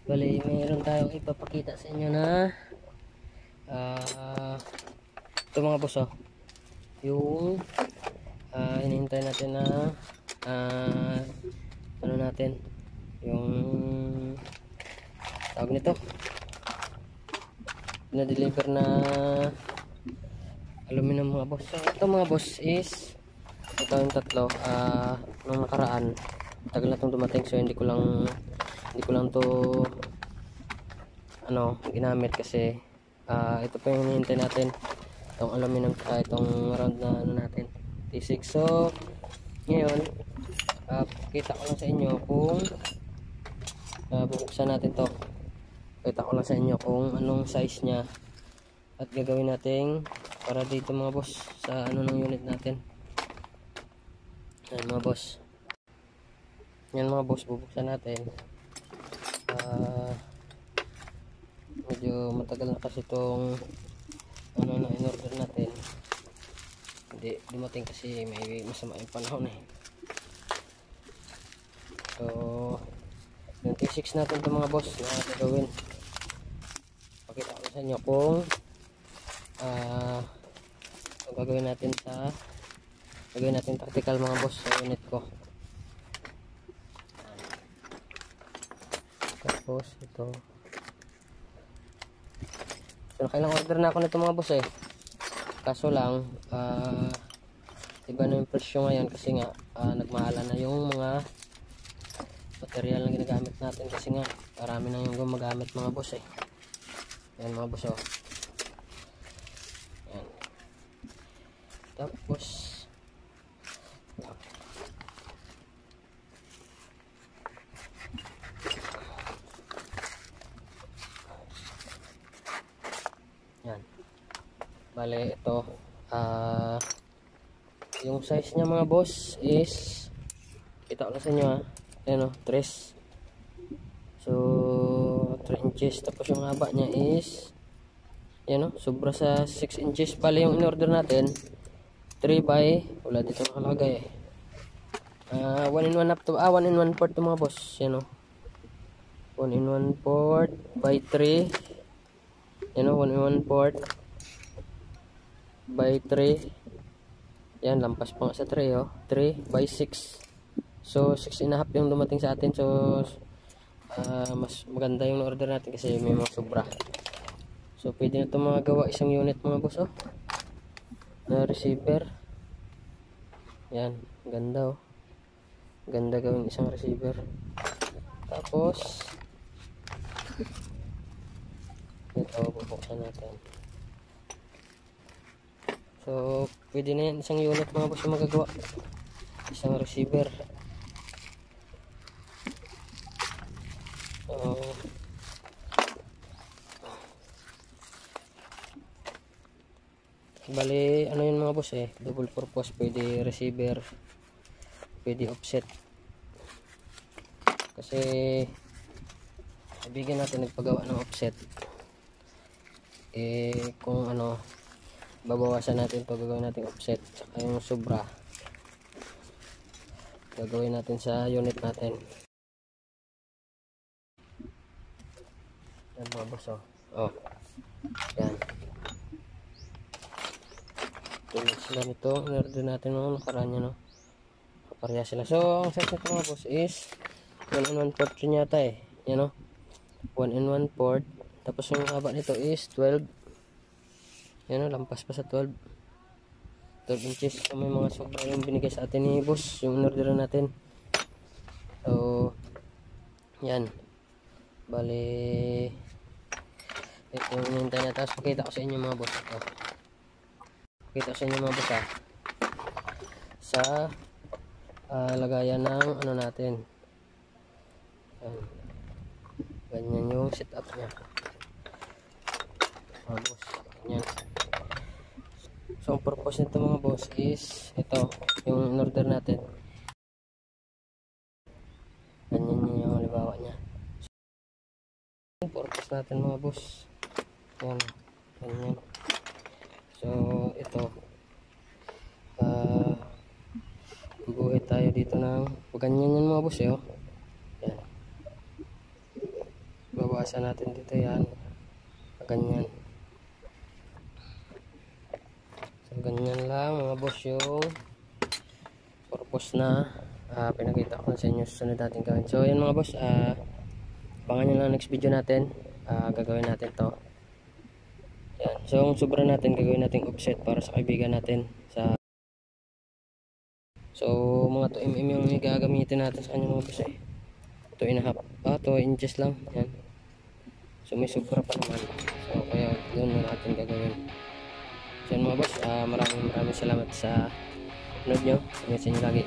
Bali, mayroon tayong ipapakita sa inyo na ito mga boss, oh, yung hinihintay natin na ano natin, yung tawag nito, na-deliver na aluminum mga boss. So ito mga boss is ito yung tatlo, nung nakaraan tagal na itong dumating, so hindi ko lang to ginamit kasi ito pa yung hinihintay natin, itong aluminum at itong round na natin T6. So ngayon kita ko lang sa inyo kung bubuksan natin to. Kita ko lang sa inyo kung anong size nya at gagawin natin para dito mga boss sa ng unit natin. Yan mga boss, bubuksan natin. Medyo matagal na kasi itong na in-order natin, hindi dumating kasi may masama yung panahon eh. So yung T6 natin ito mga boss na gagawin, pakita ko sa inyo kung gagawin natin tactical mga boss sa unit ko. Tapos ito, so nakailang order na ako nito mga boss eh, kaso lang iba na yung presyo ngayon kasi nga nagmahalan na yung mga material na ginagamit natin kasi nga marami na yung gumagamit mga boss eh. Yan mga boss, oh. Yan. Tapos yan, bale ito yung size niya mga boss is, kita ko lang sa inyo ayan o, 3. So 3 inches. Tapos yung haba niya is yan o, sobra sa 6 inches. Bale yung in-order natin 3 by, wala dito nakalagay 1 in 1 up to 1 in 1 port to mga boss. Yan o, 1 in 1 port by 3. Yan o, 1 in 1 port by 3. Yan, lampas pa nga sa 3 o, 3 by 6. So 6.5 yung dumating sa atin. So mas maganda yung order natin kasi may mga sobra. So pwede na ito mga gawa isang unit mga boss, oh, na receiver. Yan, ganda oh, ganda gawing isang receiver. Tapos ito bubuksan natin. So pwede na yan isang unit mga boss yung magagawa, isang receiver. Bali ano yun mga boss eh, double purpose, pwede receiver, pwede offset. Kasi ibigin natin nagpagawa ng offset eh, kung babawasan natin to, gagawin natin offset, saka yung sobra gagawin natin sa unit natin. Yan mga boss, oh, yan, tulad sila nito, in-order natin mga nakaraan niya, no, kapareha sila. So ang size nito mga boss is 1 in 1 port rin yata eh, yan o, 1 in 1 port. Tapos yung haba nito is 12. Yan o, lampas pa sa 12 inches. So may mga sobra yung binigay sa atin ni boss, yung in-order natin. So yan, bali ito yung hinihintay na. Tapos pakita ko sa inyo mga boss, ito pakita ko sa inyo mga boss sa lagayan ng natin. Yan, ganyan yung setup nya mga boss, ganyan. So ang purpose nito mga boss is ito yung in-order natin, ganyan yung halimbawa nya. So, yung purpose natin mga boss, yan, ganyan. So ito guguhit tayo dito ng ganyan yan mga boss, oh. Yan, babawasan natin dito yan. Ganyan. So ganyan lang mga boss yung purpose na pinakita ko sa inyo susunod natin gawin. So yan mga boss, abangan nyo lang next video natin. Gagawin natin to. Yan. So ang sobra natin gagawin natin offset para sa kaibigan natin sa so mga 2mm yung gagamitin natin sa kanya mga boss 2.5 2 inches lang yan. So may sobra pa naman, so kaya doon na natin gagawin. So yan mga boss, maraming salamat sa nod nyo. Hanggang sa inyo lagi.